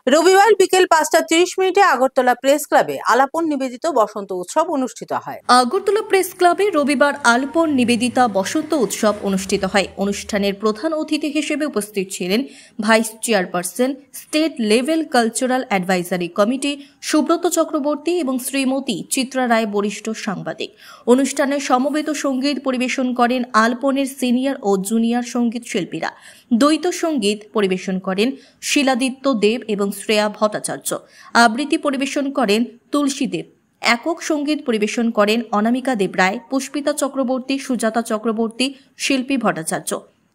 রবিবার বিকেল 5:30 আগরতলা প্রেস ক্লাবে আলাপন নিবেদিত বসন্ত উৎসব অনুষ্ঠিত হয়। আগরতলা প্রেস ক্লাবে রবিবার আলাপন নিবেদিতা বসন্ত উৎসব অনুষ্ঠিত হয়। অনুষ্ঠানের প্রধান অতিথি হিসেবে উপস্থিত ছিলেন vice chairperson state level cultural advisory committee Subrata Chakraborty এবং শ্রীমতী চিত্রা রায় বরিষ্ঠ সাংবাদিক। অনুষ্ঠানে সমবেত সঙ্গীত পরিবেশন করেন আলাপনের সিনিয়র ও জুনিয়র সঙ্গীত শিল্পীরা। দ্বৈত সঙ্গীত পরিবেশন করেন শিলাদিত্য দেব এবং শ্রেয়া ভট্টাচার্য। আবৃত্তি পরিবেশন করেন তুলসী দেব। একক সঙ্গীত পরিবেশন করেন অনামিকা দেবরায়, পুষ্পিতা চক্রবর্তী, সুজাতা চক্রবর্তী, শিল্পী ভট্টাচার্য।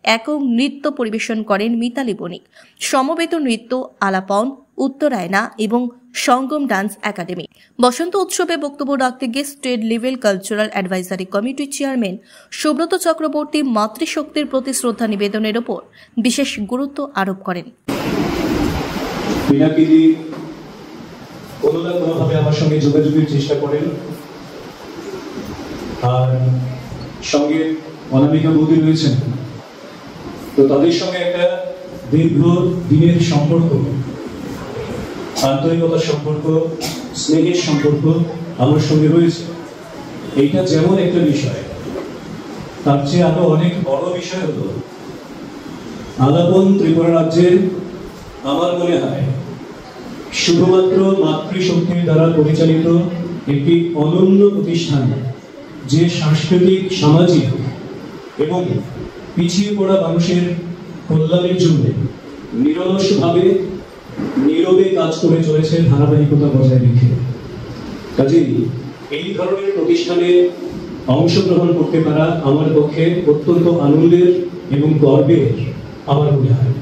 একক নৃত্য পরিবেশন করেন মিতালি বণিক। সমবেত নৃত্য আলাপন, উত্তরায়ণা এবং সঙ্গম ডান্স একাডেমি। বসন্ত উৎসবে বক্তব্য রাখতে গিয়ে স্টেট লেভেল কালচারাল অ্যাডভাইজারি কমিটির চেয়ারম্যান সুব্রত চক্রবর্তী মাতৃশক্তির প্রতি শ্রদ্ধা নিবেদনের ওপর বিশেষ গুরুত্ব আরোপ করেন। কোনো না কোনোভাবে আমার সঙ্গে যোগাযোগের চেষ্টা করেন, আর সঙ্গে অনামিকা বৌদি রয়েছেন, তো তাদের সঙ্গে একটা দীর্ঘ দিনের সম্পর্ক, আন্তরিকতার সম্পর্ক, স্নেহের সম্পর্ক আমার সঙ্গে রয়েছে। এইটা যেমন একটা বিষয়, তার চেয়ে আরো অনেক বড় বিষয় হলো আলাপন ত্রিপুরা রাজ্যের আমার মনে হয় শুধুমাত্র মাতৃশক্তির দ্বারা পরিচালিত একটি অনন্য প্রতিষ্ঠান, যে সাংস্কৃতিক, সামাজিক এবং পিছিয়ে পড়া মানুষের কল্যাণের জন্য নিরলসভাবে নীরবে কাজ করে চলেছে, ধারাবাহিকতা বজায় রেখে। কাজেই এই ধরনের প্রতিষ্ঠানে অংশগ্রহণ করতে পারা আমার পক্ষে অত্যন্ত আনন্দের এবং গর্বের আমার মনে হয়।